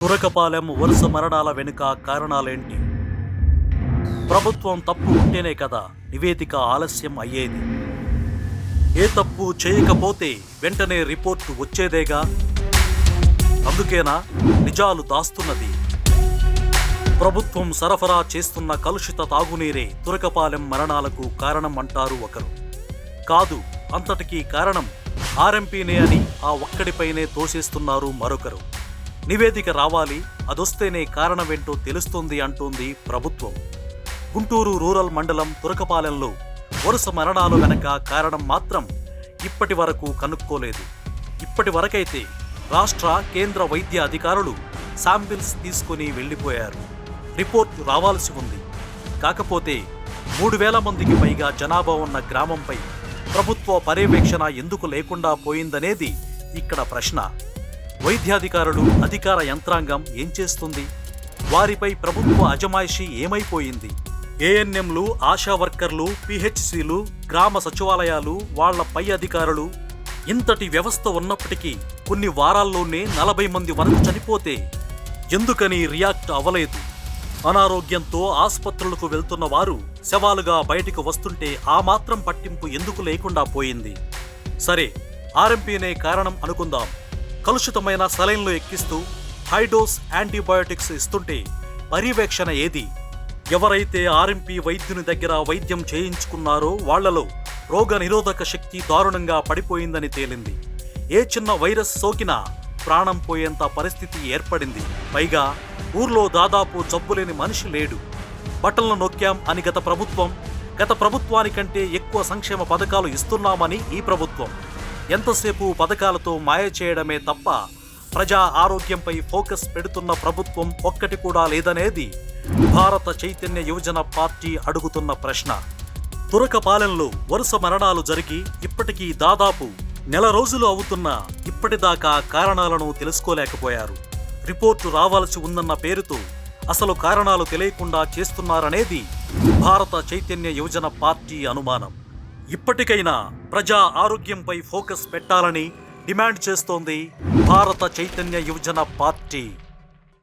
తురకపాలెం వరుస మరణాల వెనుక కారణాలేంటి? ప్రభుత్వం తప్పు ఉంటేనే కదా నివేదిక ఆలస్యం అయ్యేది. ఏ తప్పు చేయకపోతే వెంటనే రిపోర్టు వచ్చేదేగా. అందుకేనా నిజాలు దాస్తున్నది? ప్రభుత్వం సరఫరా చేస్తున్న కలుషిత తాగునీరే తురకపాలెం మరణాలకు కారణం అంటారు ఒకరు. కాదు, అంతటికీ కారణం ఆర్ఎంపీనే అని ఆ ఒక్కడిపైనే తోసేస్తున్నారు మరొకరు. నివేదిక రావాలి, అదొస్తేనే కారణమేంటో తెలుస్తుంది అంటోంది ప్రభుత్వం. గుంటూరు రూరల్ మండలం తురకపాలెంలో వరుస మరణాలు వెనక కారణం మాత్రం ఇప్పటి వరకు కనుక్కోలేదు. ఇప్పటి వరకైతే రాష్ట్ర కేంద్ర వైద్య అధికారులు శాంపిల్స్ తీసుకుని వెళ్లిపోయారు. రిపోర్టు రావాల్సి ఉంది. కాకపోతే 3,000 మందికి పైగా జనాభా ఉన్న గ్రామంపై ప్రభుత్వ పర్యవేక్షణ ఎందుకు లేకుండా పోయిందనేది ఇక్కడ ప్రశ్న. వైద్యాధికారులు, అధికార యంత్రాంగం ఏం చేస్తుంది? వారిపై ప్రభుత్వ అజమాయిషీ ఏమైపోయింది? ఏఎన్ఎంలు, ఆశా వర్కర్లు, పిహెచ్సిలు, గ్రామ సచివాలయాలు, వాళ్ల పై అధికారులు, ఇంతటి వ్యవస్థ ఉన్నప్పటికీ కొన్ని వారాల్లోనే 40 మంది వరకు చనిపోతే ఎందుకని రియాక్ట్ అవ్వలేదు? అనారోగ్యంతో ఆసుపత్రులకు వెళ్తున్న వారు శవాలుగా బయటకు వస్తుంటే ఆ మాత్రం పట్టింపు ఎందుకు లేకుండా పోయింది? సరే, ఆర్ఎంపీనే కారణం అనుకుందాం. కలుషితమైన సలైన్లు ఎక్కిస్తూ హైడోస్ యాంటీబయోటిక్స్ ఇస్తుంటే పర్యవేక్షణ ఏది? ఎవరైతే ఆర్ఎంపీ వైద్యుని దగ్గర వైద్యం చేయించుకున్నారో వాళ్లలో రోగ నిరోధక శక్తి దారుణంగా పడిపోయిందని తేలింది. ఏ చిన్న వైరస్ సోకినా ప్రాణం పోయేంత పరిస్థితి ఏర్పడింది. పైగా ఊర్లో దాదాపు జబ్బులేని మనిషి లేడు. బట్టలను నొక్కాం అని గత ప్రభుత్వానికంటే ఎక్కువ సంక్షేమ పథకాలు ఇస్తున్నామని ఈ ప్రభుత్వం. ఎంతసేపు పథకాలతో మాయ చేయడమే తప్ప ప్రజా ఆరోగ్యంపై ఫోకస్ పెడుతున్న ప్రభుత్వం ఒక్కటి కూడా లేదనేది భారత చైతన్య యువజన పార్టీ అడుగుతున్న ప్రశ్న. తురకపాలెంలో వరుస మరణాలు జరిగి ఇప్పటికీ దాదాపు నెల రోజులు అవుతున్నా ఇప్పటిదాకా కారణాలను తెలుసుకోలేకపోయారు. రిపోర్టు రావాల్సి ఉందన్న పేరుతో అసలు కారణాలు తెలియకుండా చేస్తున్నారనేది భారత చైతన్య యువజన పార్టీ అనుమానం. ఇప్పటికైనా ప్రజా ఆరోగ్యంపై ఫోకస్ పెట్టాలని డిమాండ్ చేస్తోంది భారత చైతన్య యువజన పార్టీ.